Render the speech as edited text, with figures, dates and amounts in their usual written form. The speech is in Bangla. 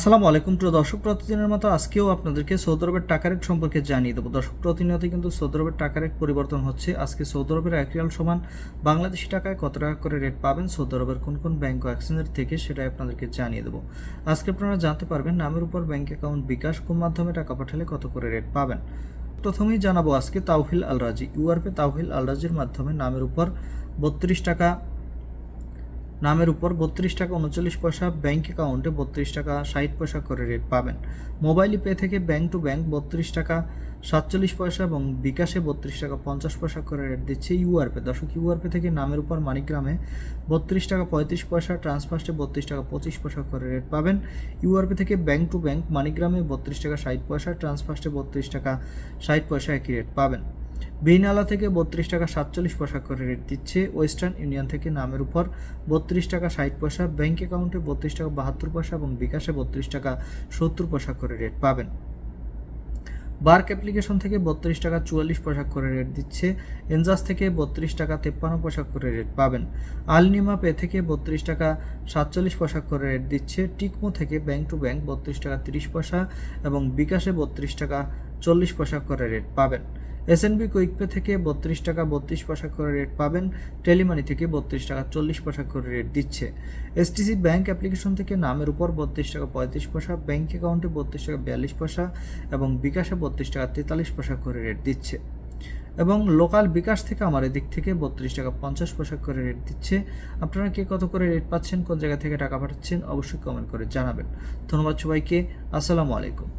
আসসালামু আলাইকুম প্রিয় দর্শক, প্রতিদিনের মতো আজকেও আপনাদেরকে সৌদি আরবের টাকা রেট সম্পর্কে জানিয়ে দেবো। দর্শক, প্রতিনিয়ত কিন্তু সৌদি আরবের টাকা রেট পরিবর্তন হচ্ছে। আজকে সৌদি আরবের 1 রিয়াল সমান বাংলাদেশি টাকায় কত টাকা করে রেট পাবেন সৌদি আরবের কোন কোন ব্যাংক ও এক্সচেঞ্জের থেকে, সেটাই আপনাদেরকে জানিয়ে দেবো। আজকে আপনারা জানতে পারবেন নামের উপর ব্যাংক অ্যাকাউন্ট বিকাশ কোন মাধ্যমে টাকা পাঠালে কত করে রেট পাবেন। প্রথমেই জানাবো আজকে তাওহিল আল রাজি। ইউআরপে তাওহিল আল রাজির মাধ্যমে নামের উপর 32 টাকা 39 টাকা 39 পয়সা, ব্যাংক অ্যাকাউন্টে 32 টাকা 60 পয়সা করে রেট পাবেন। মোবাইল পে থেকে ব্যাংক টু ব্যাংক 32 টাকা 47 পয়সা এবং বিকাশে 32 টাকা 50 পয়সা করে রেট দিচ্ছে ইউআরপে। দর্শক, ইউআরপে থেকে নামের উপর মানিগ্রামে 32 টাকা 35 পয়সা, ট্রান্সফার্স্টে 32 টাকা 25 পয়সা করে রেট পাবেন। ইউআরপে থেকে ব্যাংক টু ব্যাংক মানিগ্রামে 32 টাকা 60 পয়সা, ট্রান্সফার্স্টে 32 টাকা 60 পয়সা একই রেট পাবেন। বিনালা থেকে 32 টাকা 47 পয়সা করে রেট দিচ্ছে। ওয়েস্টার্ন ইউনিয়ন থেকে নামের উপর 32 টাকা 60 পয়সা, ব্যাংক অ্যাকাউন্টে 32 টাকা 72 পয়সা এবং বিকাশে 32 টাকা 70 পয়সা করে রেট পাবেন। বার্ক অ্যাপ্লিকেশন থেকে 32 টাকা 44 পয়সা করে রেট দিচ্ছে। এনজাস থেকে 32 টাকা 53 পয়সা করে রেট পাবেন। আলনিমা পে থেকে 32 টাকা 47 পয়সা করে রেট দিচ্ছে। টিকমো থেকে ব্যাংক টু ব্যাংক 32 টাকা 30 পয়সা এবং বিকাশে 32 টাকা 40 পয়সা করে রেট পাবেন। এসএনবি কুইকপে থেকে 32 টাকা 32 পয়সা করে রেট পাবেন। টেলিমানি থেকে 32 টাকা 40 পয়সা করে রেট দিচ্ছে। এসটিসি ব্যাংক অ্যাপ্লিকেশন থেকে নামের উপর 32 টাকা 35 পয়সা, ব্যাংক অ্যাকাউন্টে 32 টাকা 42 পয়সা এবং বিকাশে 32 টাকা 43 পয়সা করে রেট দিচ্ছে। এবং লোকাল বিকাশ থেকে আমার এদিক থেকে 32 টাকা 50 পয়সা করে রেট দিচ্ছে। আপনারা কে কত করে রেট পাচ্ছেন, কোন জায়গা থেকে টাকা পাঠাচ্ছেন, অবশ্যই কমেন্ট করে জানাবেন। ধন্যবাদ সবাইকে। আসসালামু আলাইকুম।